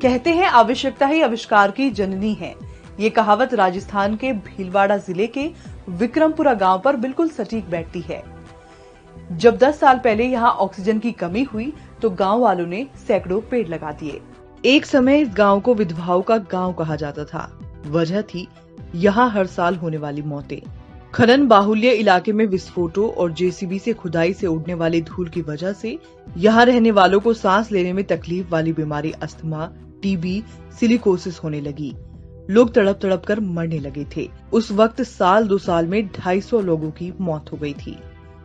कहते हैं आवश्यकता ही आविष्कार की जननी है। ये कहावत राजस्थान के भीलवाड़ा जिले के विक्रमपुरा गांव पर बिल्कुल सटीक बैठती है। जब 10 साल पहले यहाँ ऑक्सीजन की कमी हुई तो गांव वालों ने सैकड़ों पेड़ लगा दिए। एक समय इस गांव को विधवाओं का गांव कहा जाता था। वजह थी यहाँ हर साल होने वाली मौतें। खनन बाहुल्य इलाके में विस्फोटों और जेसीबी से खुदाई से उड़ने वाली धूल की वजह से यहाँ रहने वालों को सांस लेने में तकलीफ वाली बीमारी अस्थमा, टीबी, सिलिकोसिस होने लगी। लोग तड़प तड़प कर मरने लगे थे। उस वक्त साल 2 साल में 250 लोगों की मौत हो गई थी।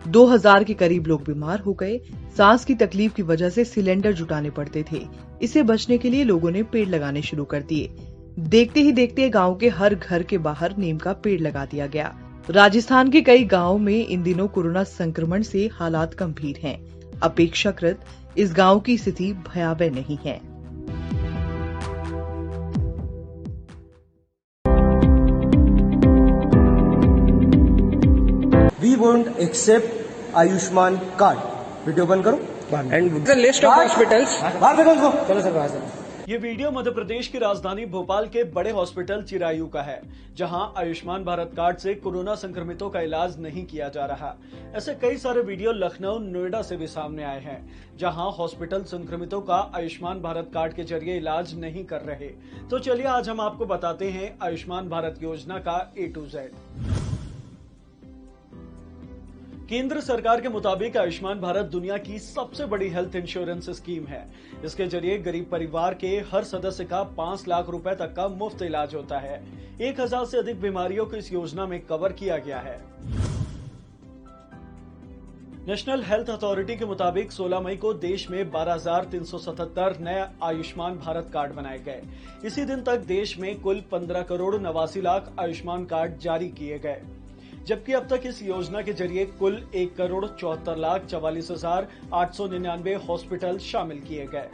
2000 के करीब लोग बीमार हो गए। सांस की तकलीफ की वजह से सिलेंडर जुटाने पड़ते थे। इससे बचने के लिए लोगों ने पेड़ लगाने शुरू कर दिए। देखते ही देखते गांव के हर घर के बाहर नीम का पेड़ लगा दिया गया। राजस्थान के कई गांवों में इन दिनों कोरोना संक्रमण से हालात गंभीर हैं। अपेक्षाकृत इस गांव की स्थिति भयावह नहीं है। We won't accept Ayushman card. Video बंद करो। And the list of hospitals. बाहर फेंको उसको। चलो सर बाहर से। ये वीडियो मध्य प्रदेश की राजधानी भोपाल के बड़े हॉस्पिटल चिरायू का है, जहां आयुष्मान भारत कार्ड से कोरोना संक्रमितों का इलाज नहीं किया जा रहा। ऐसे कई सारे वीडियो लखनऊ, नोएडा से भी सामने आए हैं, जहां हॉस्पिटल संक्रमितों का आयुष्मान भारत कार्ड के जरिए इलाज नहीं कर रहे। तो चलिए आज हम आपको बताते हैं आयुष्मान भारत योजना का A to Z। केंद्र सरकार के मुताबिक आयुष्मान भारत दुनिया की सबसे बड़ी हेल्थ इंश्योरेंस स्कीम है। इसके जरिए गरीब परिवार के हर सदस्य का 5 लाख रुपए तक का मुफ्त इलाज होता है। 1000 से अधिक बीमारियों को इस योजना में कवर किया गया है। नेशनल हेल्थ अथॉरिटी के मुताबिक 16 मई को देश में 12,377 नए आयुष्मान भारत कार्ड बनाए गए। इसी दिन तक देश में कुल 15 करोड़ 89 लाख आयुष्मान कार्ड जारी किए गए, जबकि अब तक इस योजना के जरिए कुल 1 करोड़ 74 लाख 44,899 हॉस्पिटल शामिल किए गए।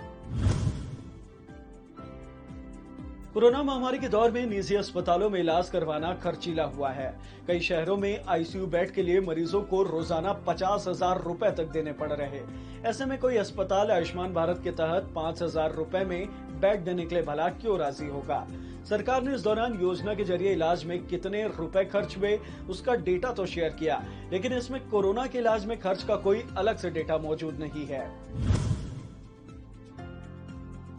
कोरोना महामारी के दौर में निजी अस्पतालों में इलाज करवाना खर्चीला हुआ है। कई शहरों में आईसीयू बेड के लिए मरीजों को रोजाना 50,000 रुपए तक देने पड़ रहे। ऐसे में कोई अस्पताल आयुष्मान भारत के तहत 5,000 रुपए में बेड देने के लिए भला क्यों राजी होगा। सरकार ने इस दौरान योजना के जरिए इलाज में कितने रुपए खर्च हुए उसका डेटा तो शेयर किया, लेकिन इसमें कोरोना के इलाज में खर्च का कोई अलग से डेटा मौजूद नहीं है।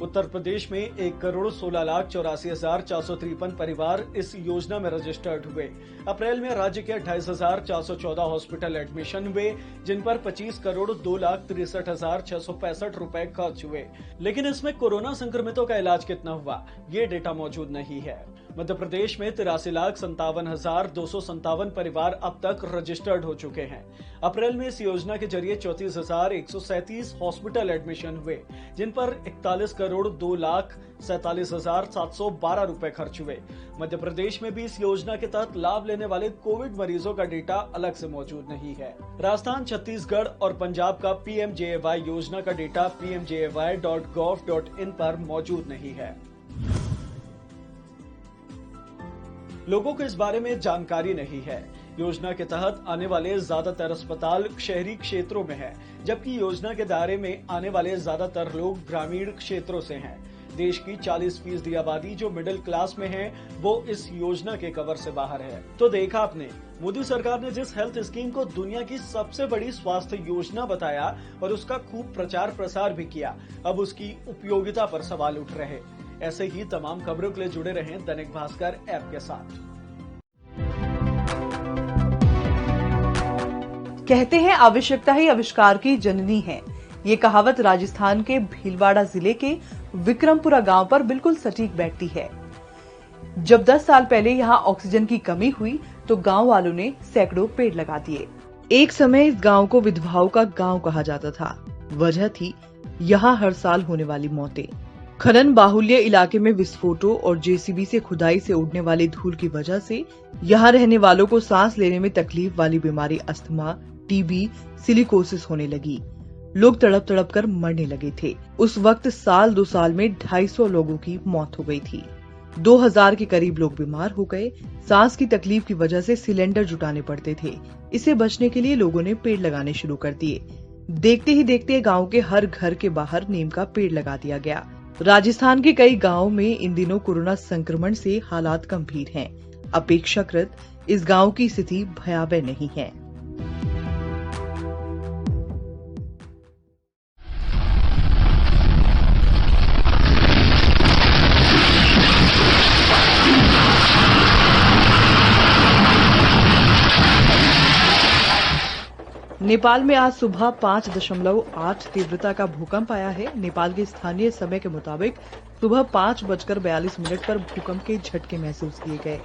उत्तर प्रदेश में 1 करोड़ 16 लाख 84,453 परिवार इस योजना में रजिस्टर्ड हुए। अप्रैल में राज्य के 28,414 हॉस्पिटल एडमिशन हुए, जिन पर 25 करोड़ 2 लाख 63,665 रुपए खर्च हुए। लेकिन इसमें कोरोना संक्रमितों का इलाज कितना हुआ, ये डेटा मौजूद नहीं है। मध्य प्रदेश में 83,57,257 परिवार अब तक रजिस्टर्ड हो चुके हैं। अप्रैल में इस योजना के जरिए 34,137 हॉस्पिटल एडमिशन हुए, जिन पर 41 करोड़ 2 लाख 47,712 रुपए खर्च हुए। मध्य प्रदेश में भी इस योजना के तहत लाभ लेने वाले कोविड मरीजों का डेटा अलग से मौजूद नहीं है। राजस्थान, छत्तीसगढ़ और पंजाब का PMJAY योजना का डेटा pmjay.gov.in पर मौजूद नहीं है। लोगों को इस बारे में जानकारी नहीं है। योजना के तहत आने वाले ज्यादातर अस्पताल शहरी क्षेत्रों में हैं, जबकि योजना के दायरे में आने वाले ज्यादातर लोग ग्रामीण क्षेत्रों से हैं। देश की 40% आबादी जो मिडिल क्लास में है, वो इस योजना के कवर से बाहर है। तो देखा आपने, मोदी सरकार ने जिस हेल्थ स्कीम को दुनिया की सबसे बड़ी स्वास्थ्य योजना बताया और उसका खूब प्रचार प्रसार भी किया, अब उसकी उपयोगिता पर सवाल उठ रहे। ऐसे ही तमाम खबरों के लिए जुड़े रहें दैनिक भास्कर ऐप के साथ। कहते हैं आवश्यकता ही आविष्कार की जननी है। ये कहावत राजस्थान के भीलवाड़ा जिले के विक्रमपुरा गांव पर बिल्कुल सटीक बैठती है। जब 10 साल पहले यहाँ ऑक्सीजन की कमी हुई तो गांव वालों ने सैकड़ों पेड़ लगा दिए। एक समय इस गांव को विधवाओं का गांव कहा जाता था। वजह थी यहाँ हर साल होने वाली मौतें। खनन बाहुल्य इलाके में विस्फोटों और जेसीबी से खुदाई से उड़ने वाली धूल की वजह से यहाँ रहने वालों को सांस लेने में तकलीफ वाली बीमारी अस्थमा, टीबी, सिलिकोसिस होने लगी। लोग तड़प तड़प कर मरने लगे थे। उस वक्त साल 2 साल में 250 लोगों की मौत हो गई थी। 2000 के करीब लोग बीमार हो गए। सांस की तकलीफ की वजह से सिलेंडर जुटाने पड़ते थे। इससे बचने के लिए लोगों ने पेड़ लगाने शुरू कर दिए। देखते ही देखते गांव के हर घर के बाहर नीम का पेड़ लगा दिया गया। राजस्थान के कई गांवों में इन दिनों कोरोना संक्रमण से हालात गंभीर हैं। अपेक्षाकृत इस गांव की स्थिति भयावह नहीं है। नेपाल में आज सुबह 5.8 तीव्रता का भूकंप आया है। नेपाल के स्थानीय समय के मुताबिक सुबह 5:42 पर भूकंप के झटके महसूस किए गए।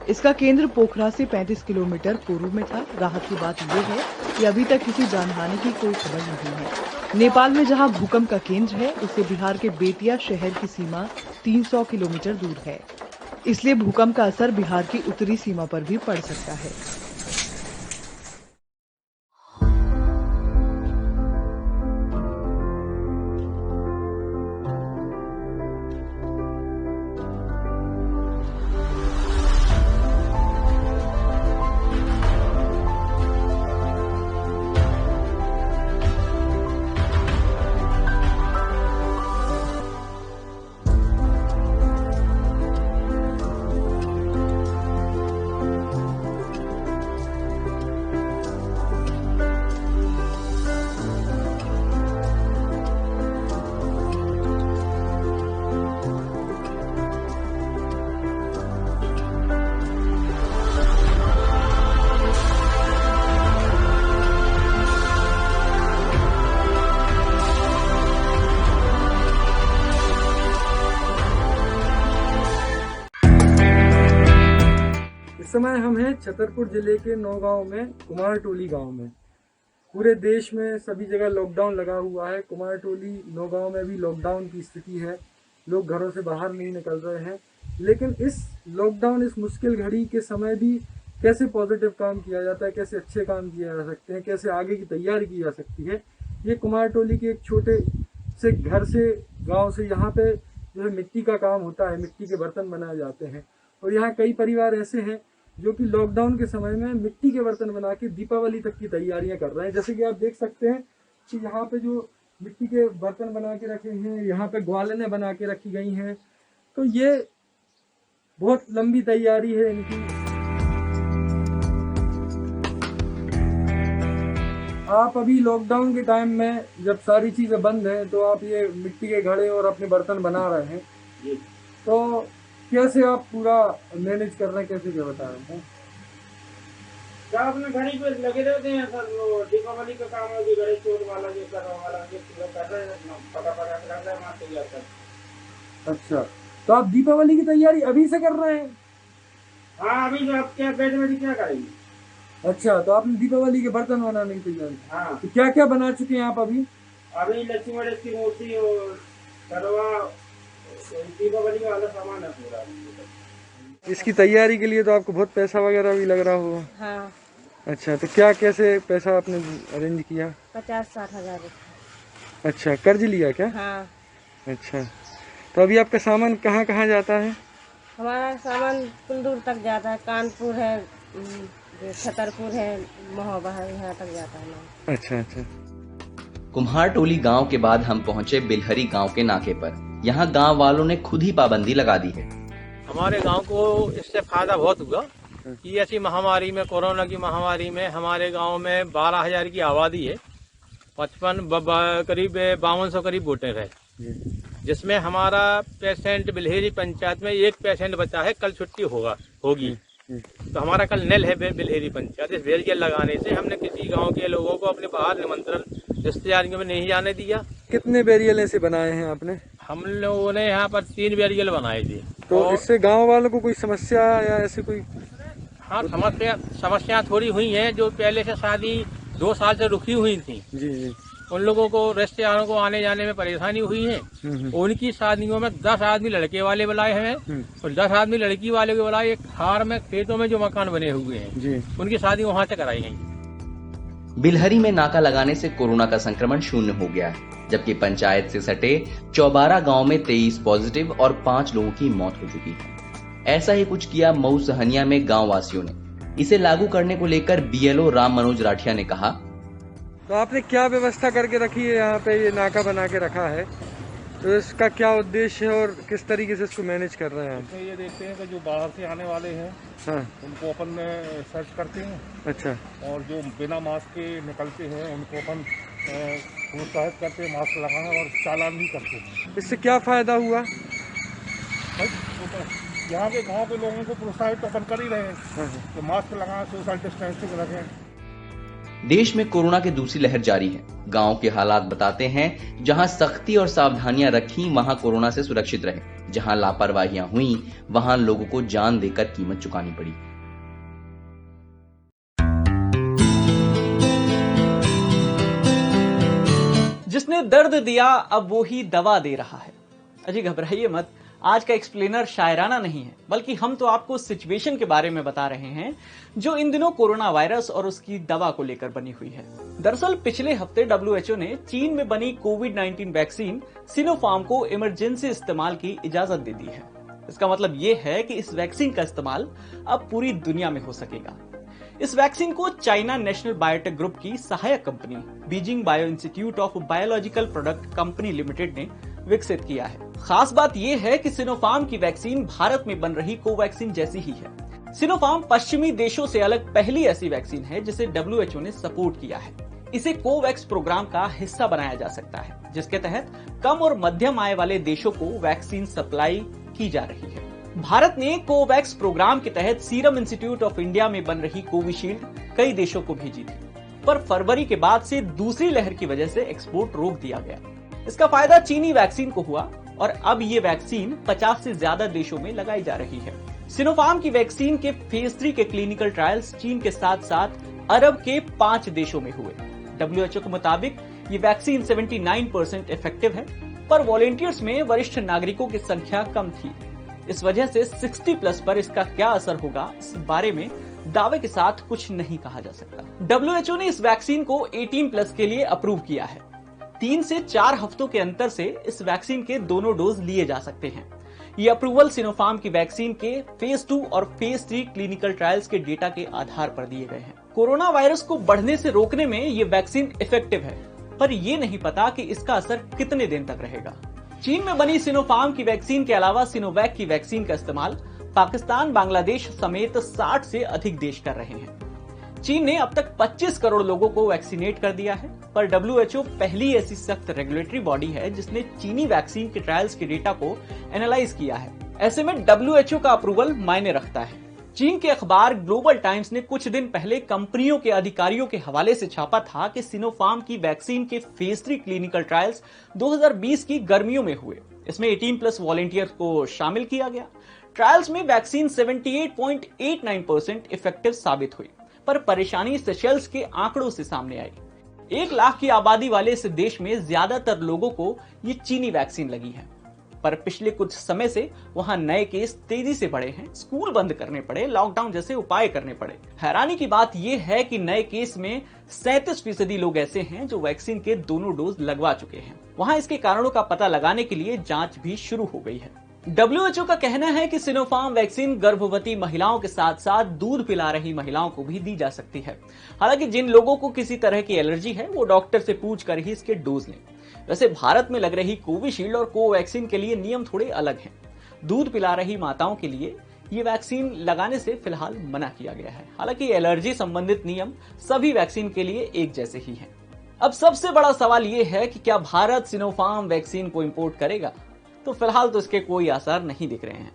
इसका केंद्र पोखरा से 35 किलोमीटर पूर्व में था। राहत की बात यह है कि अभी तक किसी जानहानि की कोई खबर नहीं है। नेपाल में जहां भूकंप का केंद्र है, उससे बिहार के बेतिया शहर की सीमा 300 किलोमीटर दूर है। इसलिए भूकंप का असर बिहार की उत्तरी सीमा पर भी पड़ सकता है। इस समय हम हैं छतरपुर जिले के नौगांव में कुमारटोली गांव में। पूरे देश में सभी जगह लॉकडाउन लगा हुआ है। कुमारटोली नौगांव में भी लॉकडाउन की स्थिति है। लोग घरों से बाहर नहीं निकल रहे हैं। लेकिन इस लॉकडाउन, इस मुश्किल घड़ी के समय भी कैसे पॉजिटिव काम किया जाता है, कैसे अच्छे काम किए जा सकते हैं, कैसे आगे की तैयारी की जा सकती है, ये कुमारटोली के एक छोटे से घर से, गाँव से, यहाँ पे जो है मिट्टी का काम होता है। मिट्टी के बर्तन बनाए जाते हैं और यहाँ कई परिवार ऐसे हैं जो कि लॉकडाउन के समय में मिट्टी के बर्तन बना के दीपावली तक की तैयारियां कर रहे हैं। जैसे कि आप देख सकते हैं कि यहाँ पे जो मिट्टी के बर्तन बना के रखे हैं, यहाँ पे ग्वालनें बना के रखी गई हैं। तो ये बहुत लंबी तैयारी है इनकी। आप अभी लॉकडाउन के टाइम में जब सारी चीजें बंद हैं तो आप ये मिट्टी के घड़े और अपने बर्तन बना रहे हैं, तो कैसे आप पूरा मैनेज कर रहे हैं, कैसे क्या बता रहे हैं? क्या अपने घड़ी पे लगे रहते हैं सर? वो दीपावली का काम है, घड़ी चोर वाला ये कर वाला ये पूरा कर रहे हैं, पका मारते जाते। अच्छा, तो आप दीपावली की तैयारी अभी से कर रहे हैं? हाँ, अभी जो आप क्या बैठ में क्या करेंगे? अच्छा, तो आपने दीपावली के बर्तन बनाने की तैयारी? हाँ। तो क्या क्या बना चुके हैं आप अभी? अभी लक्ष्मी गणेश की मूर्ति और करवा, दीपावली का वाला सामान है पूरा। इसकी तैयारी के लिए तो आपको बहुत पैसा वगैरह भी लग रहा होगा। हाँ। अच्छा, तो क्या कैसे पैसा आपने अरेंज किया? 50-60 हजार। अच्छा, कर्ज लिया क्या? हाँ। अच्छा, तो अभी आपका सामान कहाँ कहाँ जाता है? हमारा सामान कुल दूर तक जाता है। कानपुर है, छतरपुर है, महोबा है, यहाँ तक जाता है। अच्छा अच्छा। कुम्हारटोली गांव के बाद हम पहुंचे बिलहरी गांव के नाके पर। यहाँ गांव वालों ने खुद ही पाबंदी लगा दी है। हमारे गांव को इससे फायदा बहुत हुआ कि ऐसी महामारी में, कोरोना की महामारी में, हमारे गांव में 12,000 की आबादी है। 55 करीब 5200 करीब वोटर है, जिसमें हमारा पेशेंट बिलहरी पंचायत में एक पेशेंट बचा है। कल छुट्टी होगी तो हमारा कल नेल है बिलहरी पंचायत। इस बैरियर लगाने से हमने किसी गांव के लोगों को अपने बाहर निमंत्रण रिश्तेदारियों में नहीं जाने दिया। कितने बैरियल ऐसे बनाए हैं आपने? हम लोगों ने यहाँ पर 3 बैरियर बनाए थे। तो इससे गांव वालों को कोई समस्या या ऐसी कोई? हाँ, समस्या थोड़ी हुई हैं। जो पहले से शादी 2 साल से रुकी हुई थी, जी, उन लोगों को, रिश्तेदारों को आने जाने में परेशानी हुई है। उनकी शादियों में 10 आदमी लड़के वाले बुलाए हैं और 10 आदमी लड़की वाले के बुलाए। एक हार में खेतों में जो मकान बने हुए हैं जी, उनकी शादी वहाँ से कराई गई। बिलहरी में नाका लगाने से कोरोना का संक्रमण शून्य हो गया है, जबकि पंचायत से सटे चौबारा गांव में 23 पॉजिटिव और 5 लोगों की मौत हो चुकी है। ऐसा ही कुछ किया मऊ सहनिया में गांव वासियों ने। इसे लागू करने को लेकर बीएलओ राम मनोज राठिया ने कहा, तो आपने क्या व्यवस्था करके रखी है? यहाँ पे ये नाका बना के रखा है, तो इसका क्या उद्देश्य है और किस तरीके से इसको मैनेज कर रहे हैं हम? इसमें ये देखते हैं कि जो बाहर से आने वाले हैं हाँ, उनको अपन सर्च करते हैं। अच्छा। और जो बिना मास्क के निकलते हैं उनको अपन प्रोत्साहित करते हैं मास्क लगाना और चालान भी करते हैं। इससे क्या फायदा हुआ? यहाँ के गांव के लोगों को प्रोत्साहित तो अपन कर ही रहे हैं हाँ, कि मास्क लगाएं, सोशल डिस्टेंसिंग रखें। देश में कोरोना की दूसरी लहर जारी है। गांव के हालात बताते हैं, जहां सख्ती और सावधानियां रखी वहां कोरोना से सुरक्षित रहे। जहां लापरवाहियां हुई वहां लोगों को जान देकर कीमत चुकानी पड़ी। जिसने दर्द दिया अब वो ही दवा दे रहा है। अजी घबराइए मत, आज का एक्सप्लेनर शायराना नहीं है, बल्कि हम तो आपको सिचुएशन के बारे में बता रहे हैं जो इन दिनों कोरोना वायरस और उसकी दवा को लेकर बनी हुई है। दरअसल पिछले हफ्ते WHO ने चीन में बनी कोविड-19 वैक्सीन सिनोफार्म को इमरजेंसी इस्तेमाल की इजाजत दे दी है। इसका मतलब ये है कि इस वैक्सीन का इस्तेमाल अब पूरी दुनिया में हो सकेगा। इस वैक्सीन को चाइना नेशनल बायोटेक ग्रुप की सहायक company Beijing bio institute of biological product company limited ने विकसित किया है। खास बात यह है कि सिनोफार्म की वैक्सीन भारत में बन रही कोवैक्सीन जैसी ही है। सिनोफार्म पश्चिमी देशों से अलग पहली ऐसी वैक्सीन है जिसे WHO ने सपोर्ट किया है। इसे कोवैक्स प्रोग्राम का हिस्सा बनाया जा सकता है, जिसके तहत कम और मध्यम आय वाले देशों को वैक्सीन सप्लाई की जा रही है। भारत ने कोवैक्स प्रोग्राम के तहत सीरम इंस्टीट्यूट ऑफ इंडिया में बन रही कोविशील्ड कई देशों को भेजी थी, पर फरवरी के बाद से दूसरी लहर की वजह से एक्सपोर्ट रोक दिया गया। इसका फायदा चीनी वैक्सीन को हुआ और अब ये वैक्सीन 50 से ज्यादा देशों में लगाई जा रही है। सिनोफार्म की वैक्सीन के फेज 3 के क्लिनिकल ट्रायल्स चीन के साथ साथ अरब के 5 देशों में हुए। WHO के मुताबिक ये वैक्सीन 79% इफेक्टिव है, पर वॉलेंटियर्स में वरिष्ठ नागरिकों की संख्या कम थी। इस वजह से 60+ पर इसका क्या असर होगा, इस बारे में दावे के साथ कुछ नहीं कहा जा सकता। WHO ने इस वैक्सीन को 18+ के लिए अप्रूव किया है। 3 से 4 हफ्तों के अंतर से इस वैक्सीन के दोनों डोज लिए जा सकते हैं। ये अप्रूवल सिनोफार्म की वैक्सीन के फेज 2 और फेज 3 क्लिनिकल ट्रायल्स के डेटा के आधार पर दिए गए हैं। कोरोना वायरस को बढ़ने से रोकने में ये वैक्सीन इफेक्टिव है, पर यह नहीं पता कि इसका असर कितने दिन तक रहेगा। चीन में बनी सिनोफार्म की वैक्सीन के अलावा सिनोवैक की वैक्सीन का इस्तेमाल पाकिस्तान, बांग्लादेश समेत 60 से अधिक देश कर रहे हैं। चीन ने अब तक 25 करोड़ लोगों को वैक्सीनेट कर दिया है, पर WHO पहली ऐसी सख्त रेगुलेटरी बॉडी है जिसने चीनी वैक्सीन के ट्रायल्स के डेटा को एनालाइज किया है। ऐसे में WHO का अप्रूवल मायने रखता है। चीन के अखबार ग्लोबल टाइम्स ने कुछ दिन पहले कंपनियों के अधिकारियों के हवाले से छापा था कि सिनोफार्म की वैक्सीन के फेज 3 क्लिनिकल ट्रायल्स 2020 की गर्मियों में हुए। इसमें 18+ वॉलेंटियर्स को शामिल किया गया। ट्रायल्स में वैक्सीन 78.89% इफेक्टिव साबित हुई, पर परेशानी सेशेल्स के आंकड़ों से सामने आई। 1 लाख की आबादी वाले इस देश में ज्यादातर लोगों को ये चीनी वैक्सीन लगी है, पर पिछले कुछ समय से वहां नए केस तेजी से बढ़े हैं। स्कूल बंद करने पड़े, लॉकडाउन जैसे उपाय करने पड़े। हैरानी की बात यह है कि नए केस में 37% लोग ऐसे हैं जो वैक्सीन के दोनों डोज लगवा चुके हैं। वहां इसके कारणों का पता लगाने के लिए जांच भी शुरू हो गई है। WHO का कहना है कि सिनोफार्म वैक्सीन गर्भवती महिलाओं के साथ साथ दूध पिला रही महिलाओं को भी दी जा सकती है। हालांकि जिन लोगों को किसी तरह की एलर्जी है वो डॉक्टर से पूछ कर ही इसके डोज लें। वैसे भारत में लग रही कोविशील्ड और कोवैक्सीन के लिए नियम थोड़े अलग हैं। दूध पिला रही माताओं के लिए ये वैक्सीन लगाने से फिलहाल मना किया गया है। हालांकि एलर्जी संबंधित नियम सभी वैक्सीन के लिए एक जैसे ही हैं। अब सबसे बड़ा सवाल ये है कि क्या भारत सिनोफार्म वैक्सीन को इंपोर्ट करेगा? तो फिलहाल तो इसके कोई आसार नहीं दिख रहे हैं।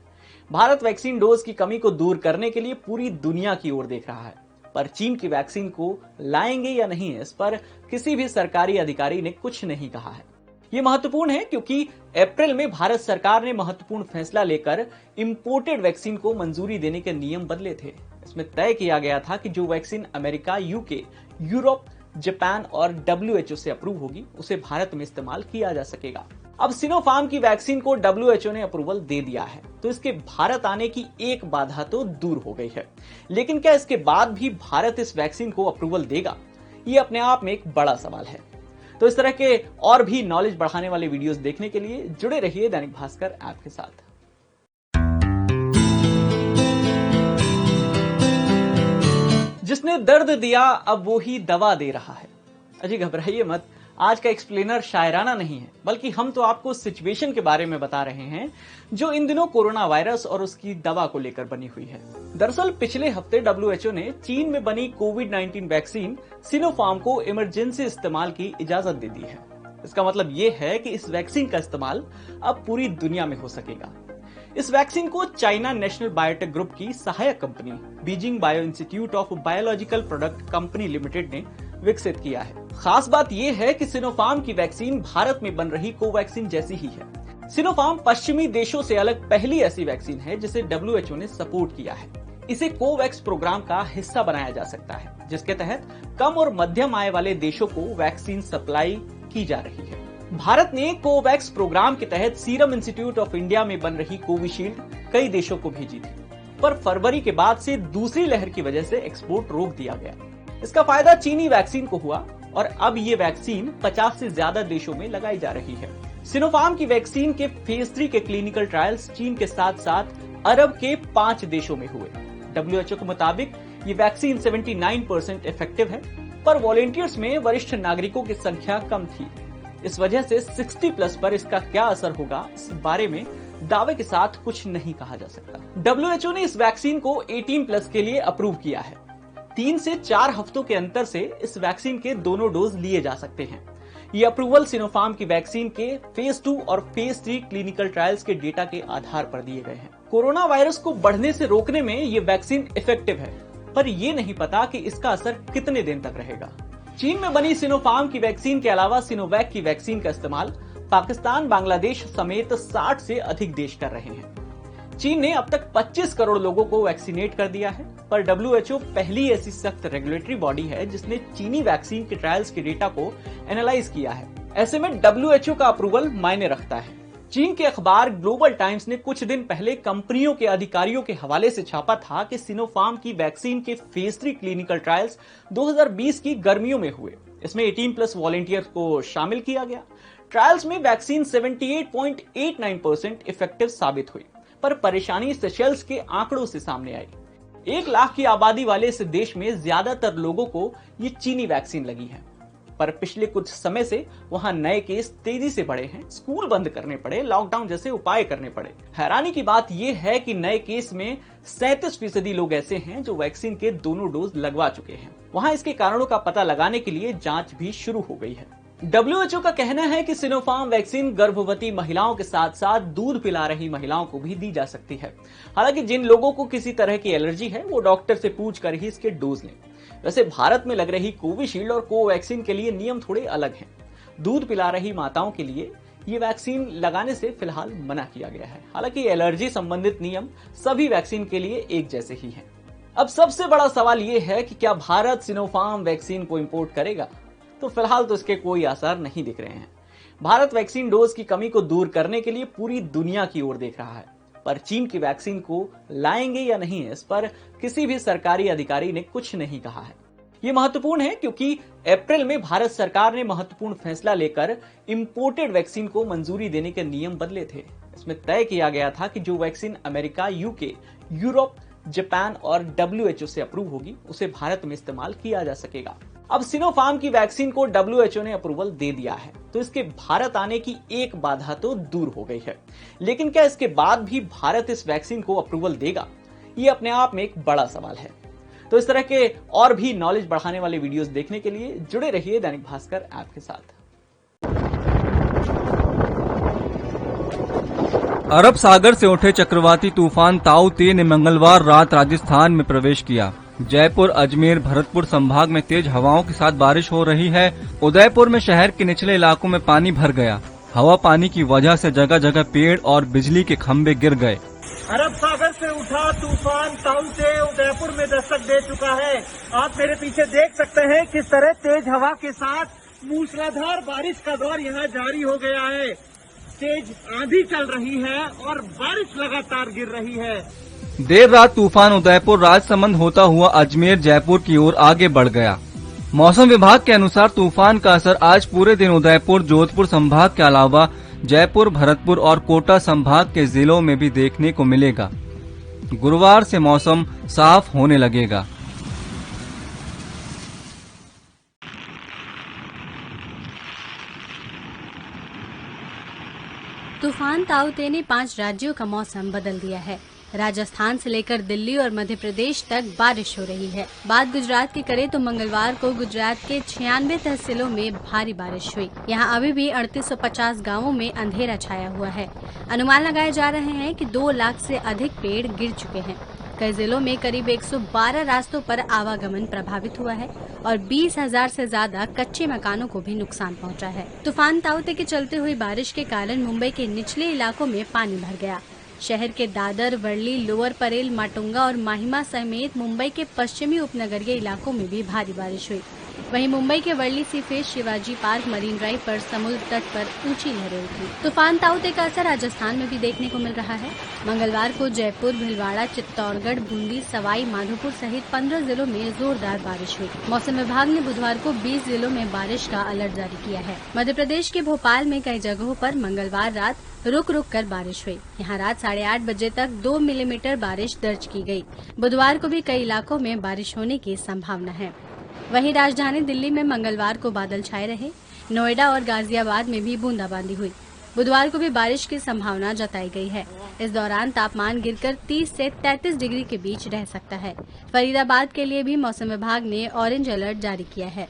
भारत वैक्सीन डोज की कमी को दूर करने के लिए पूरी दुनिया की ओर देख रहा है, पर चीन की वैक्सीन को लाएंगे या नहीं, इस पर किसी भी सरकारी अधिकारी ने कुछ नहीं कहा है। ये महत्वपूर्ण है क्योंकि अप्रैल में भारत सरकार ने महत्वपूर्ण फैसला लेकर इंपोर्टेड वैक्सीन को मंजूरी देने के नियम बदले थे। इसमें तय किया गया था कि जो vaccine America, UK, Europe, Japan और WHO से अप्रूव होगी उसे भारत में इस्तेमाल किया जा सकेगा। अब सिनोफार्म की वैक्सीन को WHO ने अप्रूवल दे दिया है, तो इसके भारत आने की एक बाधा तो दूर हो गई है। लेकिन क्या इसके बाद भी भारत इस वैक्सीन को अप्रूवल देगा? ये अपने आप में एक बड़ा सवाल है। तो इस तरह के और भी नॉलेज बढ़ाने वाले वीडियोस देखने के लिए जुड़े रहिए दैनिक भास्कर ऐप के साथ। जिसने दर्द दिया अब वो ही दवा दे रहा है। अजी घबराइए मत, आज का एक्सप्लेनर शायराना नहीं है, बल्कि हम तो आपको सिचुएशन के बारे में बता रहे हैं जो इन दिनों कोरोना वायरस और उसकी दवा को लेकर बनी हुई है। दरअसल पिछले हफ्ते WHO ने चीन में बनी कोविड-19 वैक्सीन सिनोफार्म को इमरजेंसी इस्तेमाल की इजाजत दे दी है। इसका मतलब ये है कि इस वैक्सीन का इस्तेमाल अब पूरी दुनिया में हो सकेगा। इस वैक्सीन को चाइना नेशनल बायोटेक ग्रुप की सहायक company Beijing bio institute of biological product company limited ने विकसित किया है। खास बात यह है कि सिनोफार्म की वैक्सीन भारत में बन रही कोवैक्सीन जैसी ही है। सिनोफार्म पश्चिमी देशों से अलग पहली ऐसी वैक्सीन है जिसे WHO ने सपोर्ट किया है। इसे कोवैक्स प्रोग्राम का हिस्सा बनाया जा सकता है, जिसके तहत कम और मध्यम आय वाले देशों को वैक्सीन सप्लाई की जा रही है। भारत ने कोवैक्स प्रोग्राम के तहत सीरम इंस्टीट्यूट ऑफ इंडिया में बन रही कोविशील्ड कई देशों को भेजी थी, पर फरवरी के बाद से दूसरी लहर की वजह से एक्सपोर्ट रोक दिया गया। इसका फायदा चीनी वैक्सीन को हुआ और अब ये वैक्सीन 50 से ज्यादा देशों में लगाई जा रही है। सिनोफार्म की वैक्सीन के फेज 3 के क्लिनिकल ट्रायल्स चीन के साथ साथ अरब के 5 देशों में हुए। WHO के मुताबिक ये वैक्सीन 79% इफेक्टिव है, पर वॉलेंटियर्स में वरिष्ठ नागरिकों की संख्या कम थी। इस वजह से 60+ पर इसका क्या असर होगा, इस बारे में दावे के साथ कुछ नहीं कहा जा सकता। WHO ने इस वैक्सीन को 18+ के लिए अप्रूव किया है। 3 से 4 हफ्तों के अंतर से इस वैक्सीन के दोनों डोज लिए जा सकते हैं। ये अप्रूवल सिनोफार्म की वैक्सीन के फेज 2 और फेज 3 क्लिनिकल ट्रायल्स के डेटा के आधार पर दिए गए हैं। कोरोना वायरस को बढ़ने से रोकने में ये वैक्सीन इफेक्टिव है, पर यह नहीं पता कि इसका असर कितने दिन तक रहेगा। चीन में बनी सिनोफार्म की वैक्सीन के अलावा सिनोवैक की वैक्सीन का इस्तेमाल पाकिस्तान, बांग्लादेश समेत 60 से अधिक देश कर रहे हैं। चीन ने अब तक 25 करोड़ लोगों को वैक्सीनेट कर दिया है, पर WHO पहली ऐसी सख्त रेगुलेटरी बॉडी है जिसने चीनी वैक्सीन के ट्रायल्स के डेटा को एनालाइज किया है। ऐसे में WHO का अप्रूवल मायने रखता है। चीन के अखबार ग्लोबल टाइम्स ने कुछ दिन पहले कंपनियों के अधिकारियों के हवाले से छापा था कि सिनोफार्म की वैक्सीन के फेज 3 क्लिनिकल ट्रायल्स 2020 की गर्मियों में हुए। इसमें 18+ वॉलेंटियर्स को शामिल किया गया। ट्रायल्स में वैक्सीन 78.89% इफेक्टिव साबित हुई, पर परेशानी सेशेल्स के आंकड़ों से सामने आई। 1 लाख की आबादी वाले इस देश में ज्यादातर लोगों को ये चीनी वैक्सीन लगी है, पर पिछले कुछ समय से वहां नए केस तेजी से बढ़े हैं। स्कूल बंद करने पड़े, लॉकडाउन जैसे उपाय करने पड़े। हैरानी की बात यह है कि नए केस में 37% लोग ऐसे हैं जो वैक्सीन के दोनों डोज लगवा चुके हैं। वहां इसके कारणों का पता लगाने के लिए जांच भी शुरू हो गई है। WHO का कहना है कि सिनोफार्म वैक्सीन गर्भवती महिलाओं के साथ साथ दूध पिला रही महिलाओं को भी दी जा सकती है। हालांकि जिन लोगों को किसी तरह की एलर्जी है वो डॉक्टर से पूछ कर ही इसके डोज लें। वैसे भारत में लग रही कोविशील्ड और कोवैक्सीन के लिए नियम थोड़े अलग हैं। दूध पिला रही माताओं के लिए ये वैक्सीन लगाने से फिलहाल मना किया गया है। हालांकि एलर्जी संबंधित नियम सभी वैक्सीन के लिए एक जैसे ही हैं। अब सबसे बड़ा सवाल ये है कि क्या भारत सिनोफार्म वैक्सीन को इंपोर्ट करेगा? तो फिलहाल तो इसके कोई आसार नहीं दिख रहे हैं। भारत वैक्सीन डोज की कमी को दूर करने के लिए पूरी दुनिया की ओर देख रहा है, पर चीन की वैक्सीन को लाएंगे या नहीं, इस पर किसी भी सरकारी अधिकारी ने कुछ नहीं कहा है। ये महत्वपूर्ण है क्योंकि अप्रैल में भारत सरकार ने महत्वपूर्ण फैसला लेकर इंपोर्टेड वैक्सीन को मंजूरी देने के नियम बदले थे। इसमें तय किया गया था कि जो vaccine America, UK, Europe, Japan और WHO से अप्रूव होगी उसे भारत में इस्तेमाल किया जा सकेगा। अब सिनोफार्म की वैक्सीन को WHO ने अप्रूवल दे दिया है, तो इसके भारत आने की एक बाधा तो दूर हो गई है। लेकिन क्या इसके बाद भी भारत इस वैक्सीन को अप्रूवल देगा? ये अपने आप में एक बड़ा सवाल है। तो इस तरह के और भी नॉलेज बढ़ाने वाले वीडियोस देखने के लिए जुड़े रहिए दैनिक भास्कर ऐप के साथ। अरब सागर से उठे चक्रवाती तूफान ताऊ ते ने मंगलवार रात राजस्थान में प्रवेश किया। जयपुर, अजमेर, भरतपुर संभाग में तेज हवाओं के साथ बारिश हो रही है। उदयपुर में शहर के निचले इलाकों में पानी भर गया। हवा पानी की वजह से जगह जगह पेड़ और बिजली के खंभे गिर गए। अरब सागर से उठा तूफान ताऊ ते उदयपुर में दस्तक दे चुका है। आप मेरे पीछे देख सकते हैं किस तरह तेज हवा के साथ मूसलाधार बारिश का दौर यहाँ जारी हो गया है। तेज आंधी चल रही है और बारिश लगातार गिर रही है। देर रात तूफान उदयपुर राजसमंद होता हुआ अजमेर, जयपुर की ओर आगे बढ़ गया। मौसम विभाग के अनुसार तूफान का असर आज पूरे दिन उदयपुर, जोधपुर संभाग के अलावा जयपुर, भरतपुर और कोटा संभाग के जिलों में भी देखने को मिलेगा। गुरुवार से मौसम साफ होने लगेगा। तूफान ताउते ने 5 राज्यों का मौसम बदल दिया है। राजस्थान से लेकर दिल्ली और मध्य प्रदेश तक बारिश हो रही है। बात गुजरात की करें तो मंगलवार को गुजरात के 96 तहसीलों में भारी बारिश हुई। यहां अभी भी 3850 गांवों में अंधेरा छाया हुआ है। अनुमान लगाए जा रहे हैं कि 2 लाख से अधिक पेड़ गिर चुके हैं। कई जिलों में करीब 112 रास्तों पर आवागमन प्रभावित हुआ है और 20,000 से ज्यादा कच्चे मकानों को भी नुकसान पहुंचा है। तूफान ताउते के चलते हुई बारिश के कारण मुंबई के निचले इलाकों में पानी भर गया। शहर के दादर, वर्ली, लोअर परेल, माटुंगा और माहिमा समेत मुंबई के पश्चिमी उपनगरीय इलाकों में भी भारी बारिश हुई। वहीं मुंबई के Worli sea face, Shivaji Park, Marine Drive पर समुद्र तट पर ऊंची लहरें उठी। तूफान ताउते का असर राजस्थान में भी देखने को मिल रहा है। मंगलवार को जयपुर, भीलवाड़ा, चित्तौड़गढ़, बूंदी, सवाई माधोपुर सहित 15 जिलों में जोरदार बारिश हुई। मौसम विभाग ने बुधवार को 20 जिलों में बारिश का अलर्ट जारी किया है। मध्य प्रदेश के भोपाल में कई जगहों पर मंगलवार रात रुक रुक कर बारिश हुई। यहाँ रात 8:30 बजे तक 2 मिलीमीटर बारिश दर्ज की गई। बुधवार को भी कई इलाकों में बारिश होने की संभावना है। वहीं राजधानी दिल्ली में मंगलवार को बादल छाए रहे। नोएडा और गाजियाबाद में भी बूंदाबांदी हुई। बुधवार को भी बारिश की संभावना जताई गई है। इस दौरान तापमान गिरकर 30 से 33 डिग्री के बीच रह सकता है। फरीदाबाद के लिए भी मौसम विभाग ने ऑरेंज अलर्ट जारी किया है।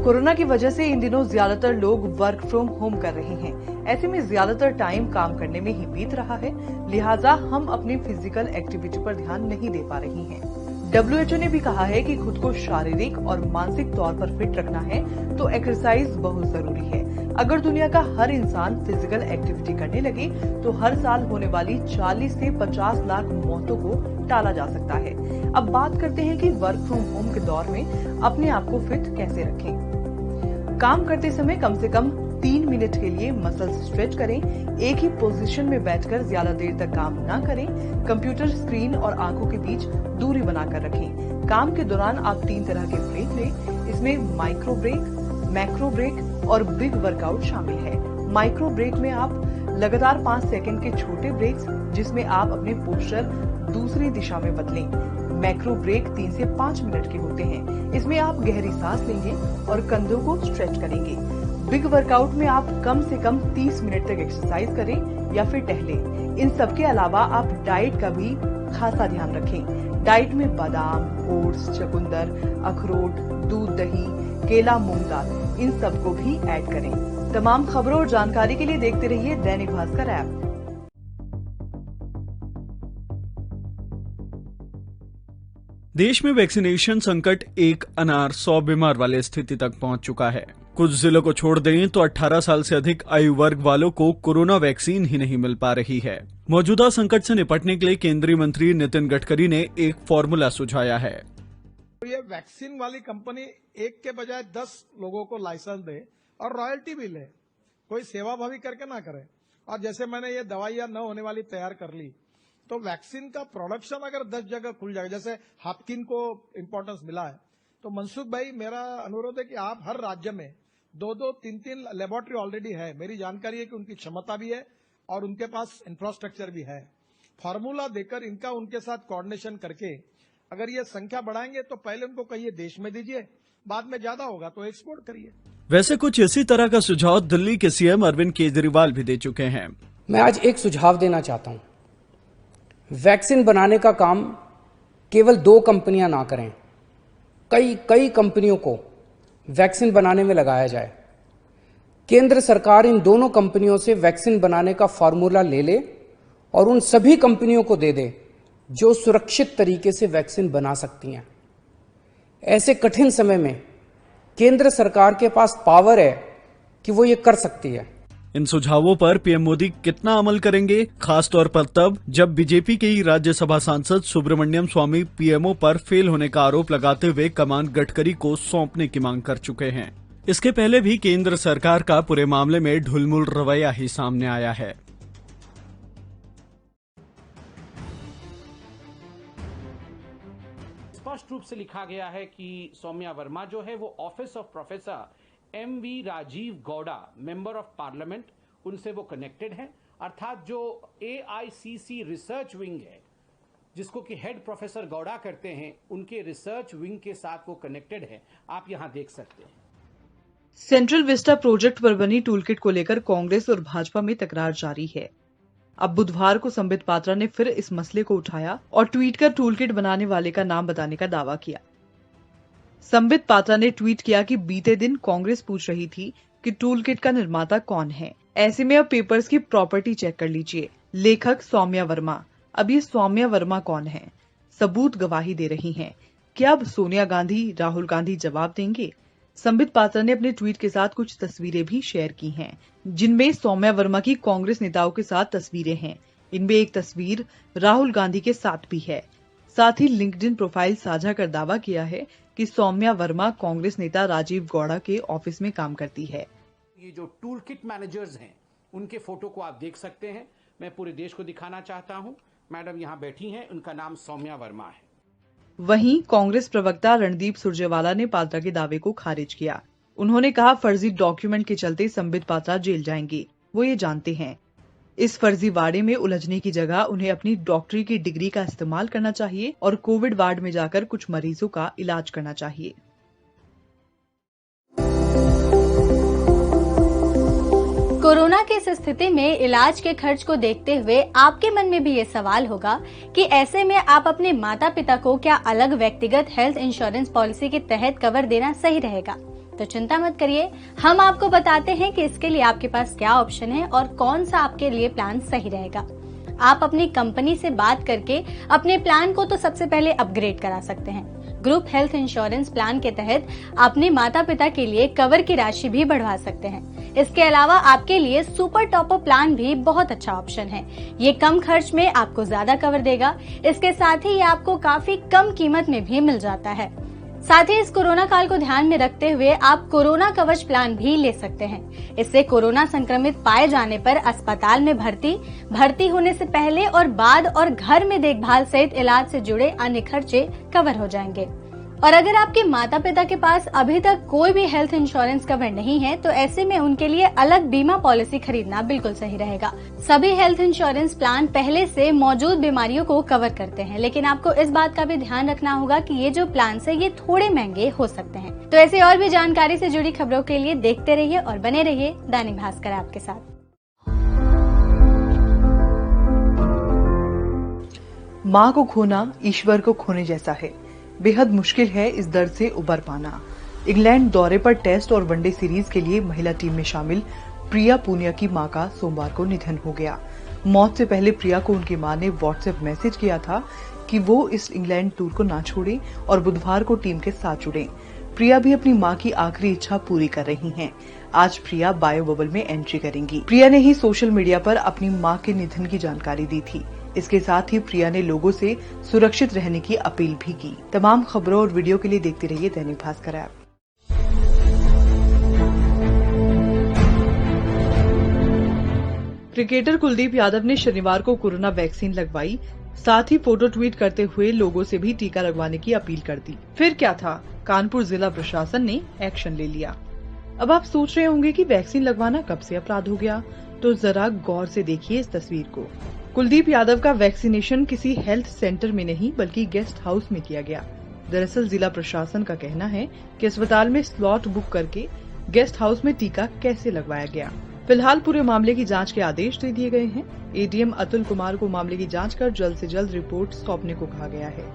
कोरोना की वजह से इन दिनों ज्यादातर लोग वर्क फ्रॉम होम कर रहे हैं। ऐसे में ज्यादातर टाइम काम करने में ही बीत रहा है, लिहाजा हम अपनी फिजिकल एक्टिविटी पर ध्यान नहीं दे पा रही हैं। WHO ने भी कहा है कि खुद को शारीरिक और मानसिक तौर पर फिट रखना है तो एक्सरसाइज बहुत जरूरी है। अगर दुनिया का हर इंसान फिजिकल एक्टिविटी करने लगे तो हर साल होने वाली 40 से 50 लाख मौतों को टाला जा सकता है। अब बात करते हैं कि वर्क फ्रॉम होम के दौर में अपने आप को फिट कैसे रखें। काम करते समय कम से कम 3 मिनट के लिए मसल्स स्ट्रेच करें। एक ही पोजीशन में बैठकर ज्यादा देर तक काम न करें। कंप्यूटर स्क्रीन और आंखों के बीच दूरी बनाकर रखें। काम के दौरान आप 3 तरह के ब्रेक लें। इसमें माइक्रो ब्रेक, मैक्रो ब्रेक और बिग वर्कआउट शामिल है। माइक्रो ब्रेक में आप लगातार 5 सेकंड के छोटे ब्रेक्स जिसमें आप अपने पोस्चर दूसरी दिशा में बदलें। मैक्रो ब्रेक 3 से 5 मिनट के होते हैं। इसमें आप गहरी सांस लेंगे और कंधों को स्ट्रेच करेंगे। बिग वर्कआउट में आप कम से कम 30 मिनट तक एक्सरसाइज करें या फिर टहलें। इन सब के अलावा आप डाइट का भी खासा ध्यान रखें। डाइट में बादाम, ओट्स, चुकंदर, अखरोट, दूध, दही, केला, मूंग दाल इन सबको भी ऐड करें। तमाम खबरों और जानकारी के लिए देखते रहिए दैनिक भास्कर ऐप। देश में वैक्सीनेशन संकट एक अनार 100 बीमार वाले स्थिति तक पहुंच चुका है। कुछ जिलों को छोड़ दें तो 18 साल से अधिक आयु वर्ग वालों को कोरोना वैक्सीन ही नहीं मिल पा रही है। मौजूदा संकट से निपटने के लिए केंद्रीय मंत्री नितिन गडकरी ने एक फॉर्मूला सुझाया है। ये वैक्सीन वाली कंपनी एक के बजाय 10 लोगों को लाइसेंस दे और रॉयल्टी भी ले, कोई सेवाभावी करके ना करे। और जैसे मैंने ये दवाइयां न होने वाली तैयार कर ली तो वैक्सीन का प्रोडक्शन अगर 10 जगह खुल जाएगा, जैसे हाफकिन को इम्पोर्टेंस मिला है, तो मनसुख भाई मेरा अनुरोध है कि आप हर राज्य में 2-2, 3-3 लेबोरेटरी ऑलरेडी है। मेरी जानकारी है कि उनकी क्षमता भी है और उनके पास इंफ्रास्ट्रक्चर भी है। फार्मूला देकर इनका उनके साथ कोऑर्डिनेशन करके अगर ये संख्या बढ़ाएंगे तो पहले उनको कहिए देश में दीजिए, बाद में ज्यादा होगा तो एक्सपोर्ट करिए। वैसे कुछ इसी तरह का सुझाव दिल्ली के सीएम अरविंद केजरीवाल भी दे चुके हैं। मैं आज एक सुझाव देना चाहता हूं। वैक्सीन बनाने का काम केवल 2 कंपनियां ना करें, कई कंपनियों को वैक्सीन बनाने में लगाया जाए। केंद्र सरकार इन दोनों कंपनियों से वैक्सीन बनाने का फॉर्मूला ले ले और उन सभी कंपनियों को दे दे जो सुरक्षित तरीके से वैक्सीन बना सकती हैं। ऐसे कठिन समय में केंद्र सरकार के पास पावर है कि वो ये कर सकती है। इन सुझावों पर पीएम मोदी कितना अमल करेंगे, खासतौर पर तब जब बीजेपी के ही राज्यसभा सांसद सुब्रमण्यम स्वामी पीएमओ पर फेल होने का आरोप लगाते हुए कमान गडकरी को सौंपने की मांग कर चुके हैं। इसके पहले भी केंद्र सरकार का पूरे मामले में ढुलमुल रवैया ही सामने आया है। स्पष्ट रूप से लिखा गया है कि सौम्या वर्मा जो है वो office of professor MV Rajeev Gowda, member of parliament, उनसे वो कनेक्टेड है। अर्थात जो AICC रिसर्च विंग है जिसको कि हेड प्रोफेसर गौड़ा करते हैं, उनके रिसर्च विंग के साथ वो कनेक्टेड है। आप यहां देख सकते हैं। सेंट्रल विस्टा प्रोजेक्ट पर बनी टूलकिट को लेकर कांग्रेस और भाजपा में तकरार जारी है। अब बुधवार को संबित पात्रा ने फिर इस मसले को उठाया और ट्वीट कर टूलकिट बनाने वाले का नाम बताने का दावा किया। संबित पात्रा ने ट्वीट किया कि बीते दिन कांग्रेस पूछ रही थी कि टूलकिट का निर्माता कौन है, ऐसे में अब पेपर्स की प्रॉपर्टी चेक कर लीजिए। लेखक सौम्या वर्मा। अब ये सौम्या वर्मा कौन है? सबूत गवाही दे रही हैं। क्या अब सोनिया गांधी, राहुल गांधी जवाब देंगे? संबित पात्रा ने अपने ट्वीट के साथ कुछ तस्वीरें भी शेयर की हैं, जिनमें सौम्या वर्मा की कांग्रेस नेताओं के साथ तस्वीरें हैं। इनमें एक तस्वीर राहुल गांधी के साथ भी है। साथ ही लिंक्डइन प्रोफाइल साझा कर दावा किया है कि सौम्या वर्मा कांग्रेस नेता राजीव गौड़ा के ऑफिस में काम करती है। ये जो टूल किट मैनेजर्स हैं, उनके फोटो को आप देख सकते हैं। मैं पूरे देश को दिखाना चाहता हूं। मैडम यहाँ बैठी हैं, उनका नाम सौम्या वर्मा है। वहीं कांग्रेस प्रवक्ता रणदीप सुरजेवाला ने पात्रा के दावे को खारिज किया। उन्होंने कहा, फर्जी डॉक्यूमेंट के चलते संबित पात्रा जेल जाएंगे, वो ये जानते हैं। इस फर्जीवाड़े में उलझने की जगह उन्हें अपनी डॉक्टरी की डिग्री का इस्तेमाल करना चाहिए और कोविड वार्ड में जाकर कुछ मरीजों का इलाज करना चाहिए। कोरोना की इस स्थिति में इलाज के खर्च को देखते हुए आपके मन में भी ये सवाल होगा कि ऐसे में आप अपने माता पिता को क्या अलग व्यक्तिगत हेल्थ इंश्योरेंस पॉलिसी के तहत कवर देना सही रहेगा? तो चिंता मत करिए, हम आपको बताते हैं कि इसके लिए आपके पास क्या ऑप्शन है और कौन सा आपके लिए प्लान सही रहेगा। आप अपनी कंपनी से बात करके अपने प्लान को तो सबसे पहले अपग्रेड करा सकते हैं। ग्रुप हेल्थ इंश्योरेंस प्लान के तहत अपने माता पिता के लिए कवर की राशि भी बढ़वा सकते हैं। इसके अलावा आपके लिए सुपर टॉपअप प्लान भी बहुत अच्छा ऑप्शन है। ये कम खर्च में आपको ज्यादा कवर देगा। इसके साथ ही ये आपको काफी कम कीमत में भी मिल जाता है। साथ ही इस कोरोना काल को ध्यान में रखते हुए आप कोरोना कवच प्लान भी ले सकते हैं। इससे कोरोना संक्रमित पाए जाने पर अस्पताल में भर्ती होने से पहले और बाद और घर में देखभाल सहित इलाज से जुड़े अन्य खर्चे कवर हो जाएंगे। और अगर आपके माता पिता के पास अभी तक कोई भी हेल्थ इंश्योरेंस कवर नहीं है तो ऐसे में उनके लिए अलग बीमा पॉलिसी खरीदना बिल्कुल सही रहेगा। सभी हेल्थ इंश्योरेंस प्लान पहले से मौजूद बीमारियों को कवर करते हैं, लेकिन आपको इस बात का भी ध्यान रखना होगा कि ये जो प्लान है ये थोड़े महंगे हो सकते हैं। तो ऐसे और भी जानकारी से जुड़ी खबरों के लिए देखते रहिए और बने रहिए दैनिक भास्कर आपके साथ। माँ को खोना ईश्वर को खोने जैसा है। बेहद मुश्किल है इस दर्द से उबर पाना। इंग्लैंड दौरे पर टेस्ट और वनडे सीरीज के लिए महिला टीम में शामिल प्रिया पूनिया की मां का सोमवार को निधन हो गया। मौत से पहले प्रिया को उनकी मां ने व्हाट्सएप मैसेज किया था कि वो इस इंग्लैंड टूर को ना छोड़ें और बुधवार को टीम के साथ जुड़ें। प्रिया भी अपनी मां की आखिरी इच्छा पूरी कर रही हैं। आज प्रिया बायो बबल में एंट्री करेंगी। प्रिया ने ही सोशल मीडिया पर अपनी मां के निधन की जानकारी दी थी। इसके साथ ही प्रिया ने लोगों से सुरक्षित रहने की अपील भी की। तमाम खबरों और वीडियो के लिए देखते रहिए दैनिक भास्कर ऐप। क्रिकेटर कुलदीप यादव ने शनिवार को कोरोना वैक्सीन लगवाई। साथ ही फोटो ट्वीट करते हुए लोगों से भी टीका लगवाने की अपील कर दी। फिर क्या था, कानपुर जिला प्रशासन ने एक्शन ले लिया। अब आप सोच रहे होंगे कि वैक्सीन लगवाना कब से अपराध हो गया, तो जरा गौर से देखिए इस तस्वीर को। कुलदीप यादव का वैक्सीनेशन किसी हेल्थ सेंटर में नहीं बल्कि गेस्ट हाउस में किया गया। दरअसल जिला प्रशासन का कहना है कि अस्पताल में स्लॉट बुक करके गेस्ट हाउस में टीका कैसे लगवाया गया। फिलहाल पूरे मामले की जांच के आदेश दे दिए गए हैं। एडीएम अतुल कुमार को मामले की जांच कर जल्द से जल्द रिपोर्ट सौंपने को कहा गया है।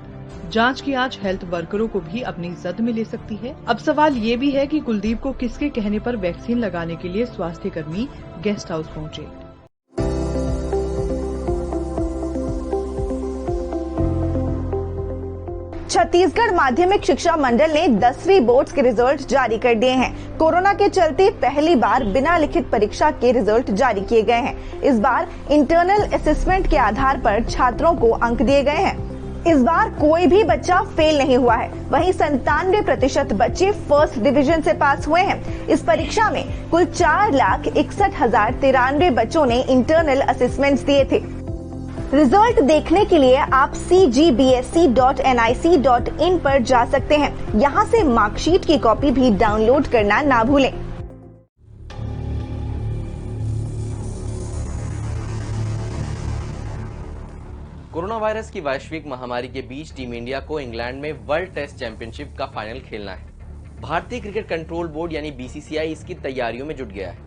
जांच की आंच हेल्थ वर्करों को भी अपनी जद में ले सकती है। अब सवाल ये भी है कि कुलदीप को किसके कहने पर वैक्सीन लगाने के लिए स्वास्थ्य कर्मी गेस्ट हाउस पहुंचे। छत्तीसगढ़ माध्यमिक शिक्षा मंडल ने 10वीं बोर्ड्स के रिजल्ट जारी कर दिए हैं। कोरोना के चलते पहली बार बिना लिखित परीक्षा के रिजल्ट जारी किए गए हैं। इस बार इंटरनल असेसमेंट के आधार पर छात्रों को अंक दिए गए हैं। इस बार कोई भी बच्चा फेल नहीं हुआ है। वहीं 97% बच्चे फर्स्ट डिवीजन से पास हुए हैं। इस परीक्षा में कुल 4,61,093 बच्चों ने इंटरनल असेसमेंट्स दिए थे। रिजल्ट देखने के लिए आप cgbsc.nic.in पर जा सकते हैं। यहां से मार्कशीट की कॉपी भी डाउनलोड करना ना भूलें। कोरोना कोरोना वायरस की वैश्विक महामारी के बीच टीम इंडिया को इंग्लैंड में वर्ल्ड टेस्ट चैंपियनशिप का फाइनल खेलना है। भारतीय क्रिकेट कंट्रोल बोर्ड यानी बीसीसीआई इसकी तैयारियों में जुट गया है।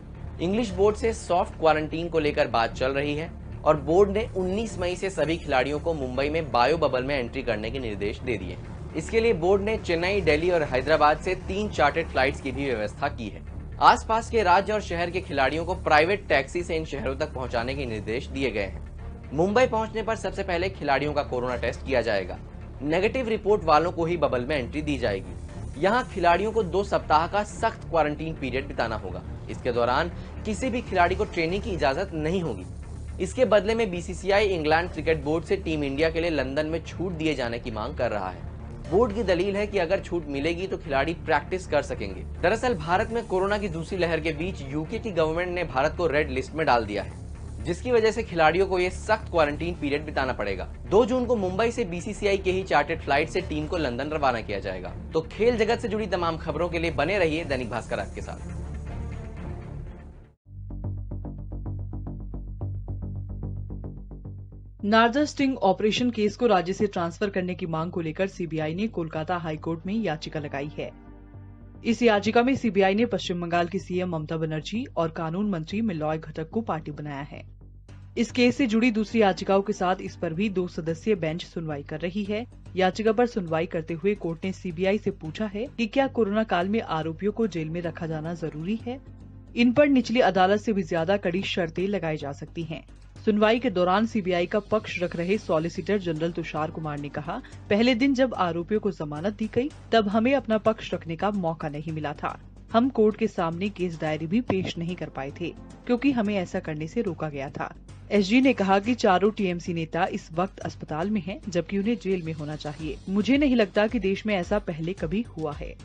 इंग्लिश बोर्ड से सॉफ्ट क्वारंटीन को लेकर बात चल रही है और बोर्ड ने 19 मई से सभी खिलाड़ियों को मुंबई में बायो बबल में एंट्री करने के निर्देश दे दिए। इसके लिए बोर्ड ने चेन्नई, दिल्ली और हैदराबाद से 3 चार्टर्ड फ्लाइट्स की भी व्यवस्था की है। आसपास के राज्य और शहर के खिलाड़ियों को प्राइवेट टैक्सी से इन शहरों तक पहुंचाने के निर्देश दिए गए हैं। मुंबई पहुंचने पर सबसे पहले खिलाड़ियों का कोरोना टेस्ट किया जाएगा। नेगेटिव रिपोर्ट वालों को ही बबल में एंट्री दी जाएगी। यहाँ खिलाड़ियों को 2 सप्ताह का सख्त क्वारंटीन पीरियड बिताना होगा। इसके दौरान किसी भी खिलाड़ी को ट्रेनिंग की इजाजत नहीं होगी। इसके बदले में बीसीसीआई इंग्लैंड क्रिकेट बोर्ड से टीम इंडिया के लिए लंदन में छूट दिए जाने की मांग कर रहा है। बोर्ड की दलील है कि अगर छूट मिलेगी तो खिलाड़ी प्रैक्टिस कर सकेंगे। दरअसल भारत में कोरोना की दूसरी लहर के बीच यूके की गवर्नमेंट ने भारत को रेड लिस्ट में डाल दिया है, जिसकी वजह से खिलाड़ियों को ये सख्त क्वारंटीन पीरियड बिताना पड़ेगा। 2 जून को मुंबई से बीसीसीआई के ही चार्टर्ड फ्लाइट से टीम को लंदन रवाना किया जाएगा। तो खेल जगत से जुड़ी तमाम खबरों के लिए बने रहिए दैनिक भास्कर ऐप के साथ। नारदा स्टिंग ऑपरेशन केस को राज्य से ट्रांसफर करने की मांग को लेकर सीबीआई ने कोलकाता हाईकोर्ट में याचिका लगाई है। इस याचिका में सीबीआई ने पश्चिम बंगाल की सीएम ममता बनर्जी और कानून मंत्री मलॉय घटक को पार्टी बनाया है। इस केस से जुड़ी दूसरी याचिकाओं के साथ इस पर भी 2 सदस्यीय बेंच सुनवाई कर रही है। याचिका पर सुनवाई करते हुए कोर्ट ने सीबीआई से पूछा है कि क्या कोरोना काल में आरोपियों को जेल में रखा जाना जरूरी है। इन पर निचली अदालत से भी ज्यादा कड़ी शर्तें लगाई जा सकती हैं। सुनवाई के दौरान सीबीआई का पक्ष रख रहे सॉलिसिटर जनरल तुषार कुमार ने कहा, पहले दिन जब आरोपियों को जमानत दी गई तब हमें अपना पक्ष रखने का मौका नहीं मिला था। हम कोर्ट के सामने केस डायरी भी पेश नहीं कर पाए थे क्योंकि हमें ऐसा करने से रोका गया था। एसजी ने कहा कि चारों टीएमसी नेता इस वक्त अस्पताल में हैं, जबकि उन्हें जेल में होना चाहिए। मुझे नहीं लगता कि देश में ऐसा पहले कभी हुआ है।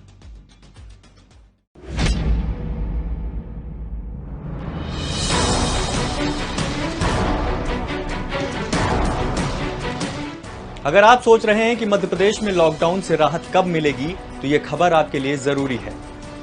अगर आप सोच रहे हैं कि मध्य प्रदेश में लॉकडाउन से राहत कब मिलेगी, तो ये खबर आपके लिए जरूरी है।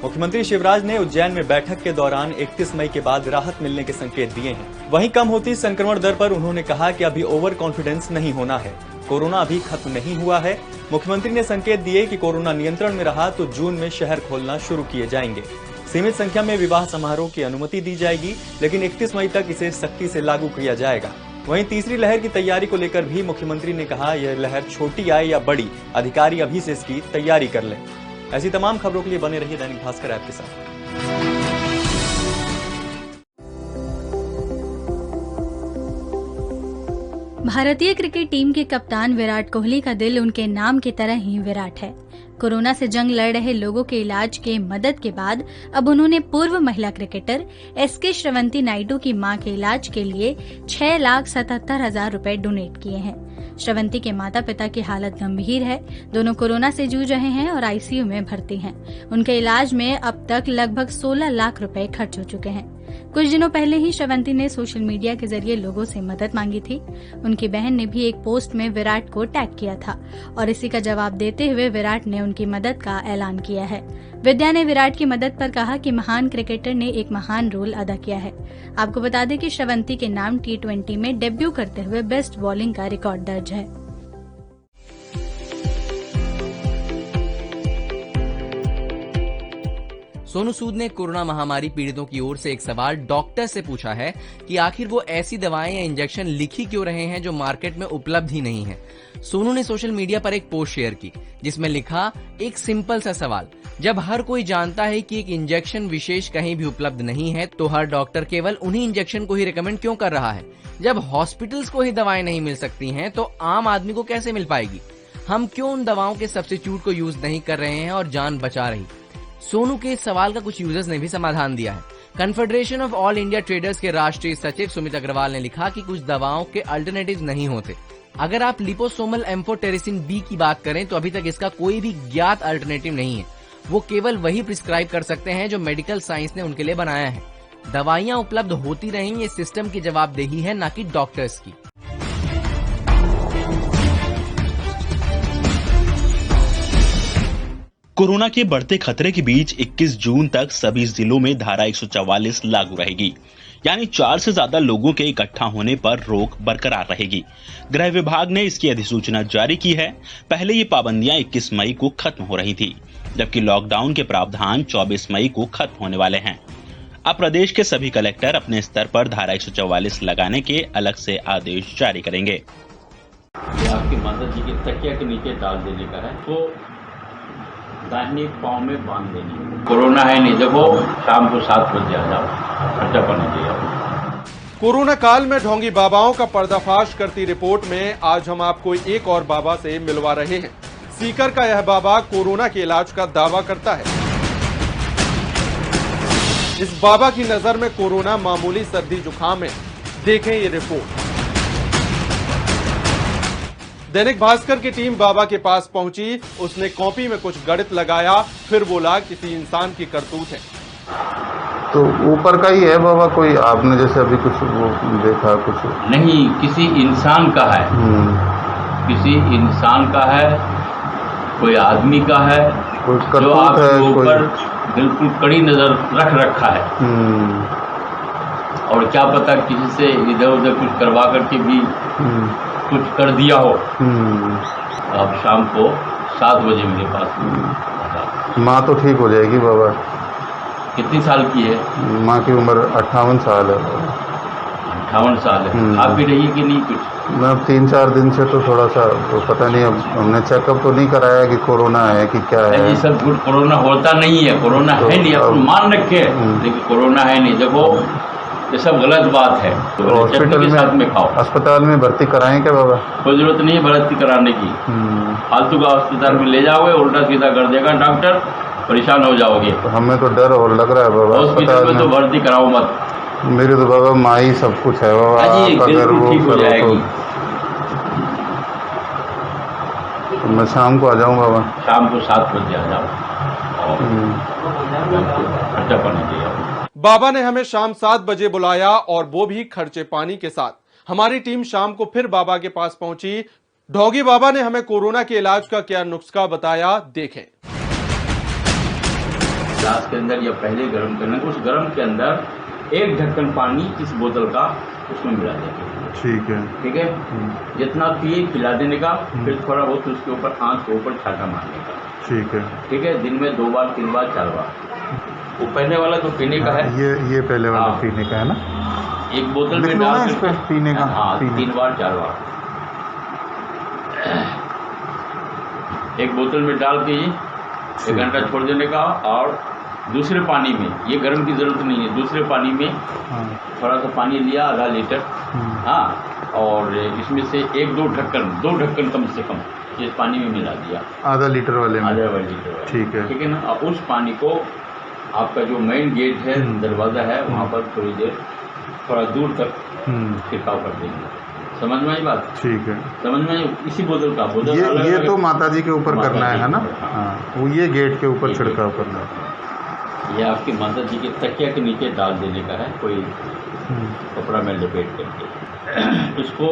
मुख्यमंत्री शिवराज ने उज्जैन में बैठक के दौरान 31 मई के बाद राहत मिलने के संकेत दिए हैं। वहीं कम होती संक्रमण दर पर उन्होंने कहा कि अभी ओवर कॉन्फिडेंस नहीं होना है, कोरोना अभी खत्म नहीं हुआ है। मुख्यमंत्री ने संकेत दिए कि कोरोना नियंत्रण में रहा तो जून में शहर खोलना शुरू किए जाएंगे। सीमित संख्या में विवाह समारोह की अनुमति दी जाएगी, लेकिन 31 मई तक इसे सख्ती से लागू किया जाएगा। वहीं तीसरी लहर की तैयारी को लेकर भी मुख्यमंत्री ने कहा, यह लहर छोटी आए या बड़ी, अधिकारी अभी से इसकी तैयारी कर लें। ऐसी तमाम खबरों के लिए बने रहिए दैनिक भास्कर ऐप के साथ। भारतीय क्रिकेट टीम के कप्तान विराट कोहली का दिल उनके नाम की तरह ही विराट है। कोरोना से जंग लड़ रहे लोगों के इलाज के मदद के बाद अब उन्होंने पूर्व महिला क्रिकेटर एसके श्रवंती नायडू की मां के इलाज के लिए 6,77,000 रुपए डोनेट किए हैं। श्रवंती के माता पिता की हालत गंभीर है। दोनों कोरोना से जूझ रहे हैं और आईसीयू में भर्ती हैं। उनके इलाज में अब तक लगभग 16 लाख रुपए खर्च हो चुके हैं। कुछ दिनों पहले ही श्रवंती ने सोशल मीडिया के जरिए लोगों से मदद मांगी थी। उनकी बहन ने भी एक पोस्ट में विराट को टैग किया था और इसी का जवाब देते हुए विराट ने उनकी मदद का ऐलान किया है। विद्या ने विराट की मदद पर कहा कि महान क्रिकेटर ने एक महान रोल अदा किया है। आपको बता दें कि श्रवंती के नाम T20 में डेब्यू करते हुए बेस्ट बॉलिंग का रिकॉर्ड दर्ज है। सोनू सूद ने कोरोना महामारी पीड़ितों की ओर से एक सवाल डॉक्टर से पूछा है कि आखिर वो ऐसी दवाएं या इंजेक्शन लिखी क्यों रहे हैं जो मार्केट में उपलब्ध ही नहीं है। सोनू ने सोशल मीडिया पर एक पोस्ट शेयर की जिसमें लिखा, एक सिंपल सा सवाल, जब हर कोई जानता है कि एक इंजेक्शन विशेष कहीं भी उपलब्ध नहीं है तो हर डॉक्टर केवल उन्हीं इंजेक्शन को ही रिकमेंड क्यों कर रहा है? जब हॉस्पिटल्स को ही दवाएं नहीं मिल सकती हैं तो आम आदमी को कैसे मिल पाएगी? हम क्यों उन दवाओं के सब्स्टिट्यूट को यूज नहीं कर रहे हैं और जान बचा रही? सोनू के इस सवाल का कुछ यूजर्स ने भी समाधान दिया है। Confederation of all India traders के राष्ट्रीय सचिव सुमित अग्रवाल ने लिखा कि कुछ दवाओं के अल्टरनेटिव नहीं होते। अगर आप लिपोसोमल एम्फोटेरिसिन बी की बात करें तो अभी तक इसका कोई भी ज्ञात अल्टरनेटिव नहीं है। वो केवल वही प्रिस्क्राइब कर सकते हैं जो मेडिकल साइंस ने उनके लिए बनाया है। दवाइयां उपलब्ध होती रहें, ये सिस्टम की जवाबदेही है, न कि डॉक्टर्स की। कोरोना के बढ़ते खतरे के बीच 21 जून तक सभी जिलों में धारा 144 लागू रहेगी। यानी 4 से ज्यादा लोगों के इकट्ठा होने पर रोक बरकरार रहेगी। गृह विभाग ने इसकी अधिसूचना जारी की है। पहले ये पाबंदियां 21 मई को खत्म हो रही थी, जबकि लॉकडाउन के प्रावधान 24 मई को खत्म होने वाले हैं। अब प्रदेश के सभी कलेक्टर अपने स्तर पर धारा 144 लगाने के अलग से आदेश जारी करेंगे। ये आपकी माता जी के तकिया के नीचे डाल देने का है, तो दाहिने पाँव में बांध देनी। कोरोना है नहीं, देखो शाम को 7 बजे आ जाओ, खर्चा पानी दे जाओ। कोरोना काल में ढोंगी बाबाओं का पर्दाफाश करती रिपोर्ट में आज हम आपको एक और बाबा से मिलवा रहे हैं। सीकर का यह बाबा कोरोना के इलाज का दावा करता है। इस बाबा की नजर में कोरोना मामूली सर्दी जुकाम है। देखें ये रिपोर्ट। दैनिक भास्कर की टीम बाबा के पास पहुंची। उसने कॉपी में कुछ गणित लगाया, फिर बोला किसी इंसान की करतूत है। तो ऊपर का ही है बाबा, कोई आपने जैसे अभी कुछ वो देखा? कुछ नहीं, किसी इंसान का है, किसी इंसान का है, कोई आदमी का है, जो आपके ऊपर बिल्कुल कड़ी नजर रख रखा है। और क्या पता किसी से इधर उधर कुछ करवा करके भी कुछ कर दिया हो। अब शाम को 7 बजे मेरे पास। माँ तो ठीक हो जाएगी बाबा। कितनी साल की है? माँ की उम्र 58 साल है। 58 साल है। आप भी रही कि नहीं कुछ? मैं 3-4 दिन से तो थोड़ा सा तो पता नहीं, अब हमने चेकअप तो नहीं कराया कि कोरोना है कि क्या है। ये सब कुछ कोरोना होता नहीं है, कोरोना तो है नहीं, अपन मान रखे, लेकिन कोरोना है नहीं। देखो ये सब गलत बात है। तो हॉस्पिटल में खाओ। अस्पताल में भर्ती कराएं क्या बाबा? कोई जरूरत नहीं है भर्ती कराने की। फालतू का अस्पताल में ले जाओगे, उल्टा सीधा कर देगा डॉक्टर, परेशान हो जाओगे। तो हमें तो डर और लग रहा है बाबा। हॉस्पिटल में तो भर्ती कराओ मत। मेरे तो बाबा माँ ही सब कुछ है बाबा। आप अगर वो करो तो मैं शाम को आ जाऊँ बाबा। शाम को 7 बजे आ जाओ और खर्चा पानी दे जाओ। बाबा ने हमें शाम 7 बजे बुलाया और वो भी खर्चे पानी के साथ। हमारी टीम शाम को फिर बाबा के पास पहुंची। ढोंगी बाबा ने हमें कोरोना के इलाज का क्या नुस्खा बताया, देखें। गिलास के अंदर या पहले गर्म करना, उस गर्म के अंदर 1 ढक्कन पानी इस बोतल का उसमें मिला देंगे। ठीक है। ठीक है। जितना पिए पिला देने का, फिर थोड़ा बहुत उसके ऊपर आंच के ऊपर छाता मारने का। ठीक है। ठीक है। दिन में 2 बार 3 बार 4 बार। वो पहले वाला जो पीने का है, ये पहले वाला पीने का है ना। 1 बोतल में डाल के पीने का। हाँ, 3 बार 4 बार 1 बोतल में डाल के 1 घंटा छोड़ देने का। और दूसरे पानी में, ये गर्म की जरूरत नहीं है, दूसरे पानी में थोड़ा सा पानी लिया, आधा लीटर। हाँ, और इसमें से 1-2 ढक्कन, 2 ढक्कन कम से कम इस पानी में मिला दिया। आधा लीटर वाले में? आधा लीटर वाले। ठीक है। ठीक है ना। अब उस पानी को आपका जो मेन गेट है, दरवाजा है, वहाँ पर थोड़ी देर थोड़ा दूर तक छिड़काव कर देंगे। समझ में आई बात? ठीक है। समझ में? इसी बोतल का बोतल ये तो माता जी के ऊपर करना है ना। हाँ, वो ये गेट के ऊपर छिड़काव करना है। ये आपकी माता जी के तकिया के नीचे डाल देने का है, कोई कपड़ा में लपेट करके। इसको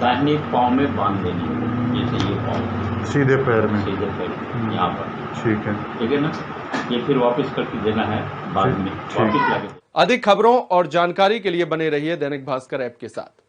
दाहिने पाँव में बांध देनी है, जैसे ये पाँव सीधे पैर में, सीधे पैर में यहाँ पर। ठीक है। ठीक है ना। ये फिर वापस करके देना है बाद में, वापस लाके। अधिक खबरों और जानकारी के लिए बने रहिए दैनिक भास्कर ऐप के साथ।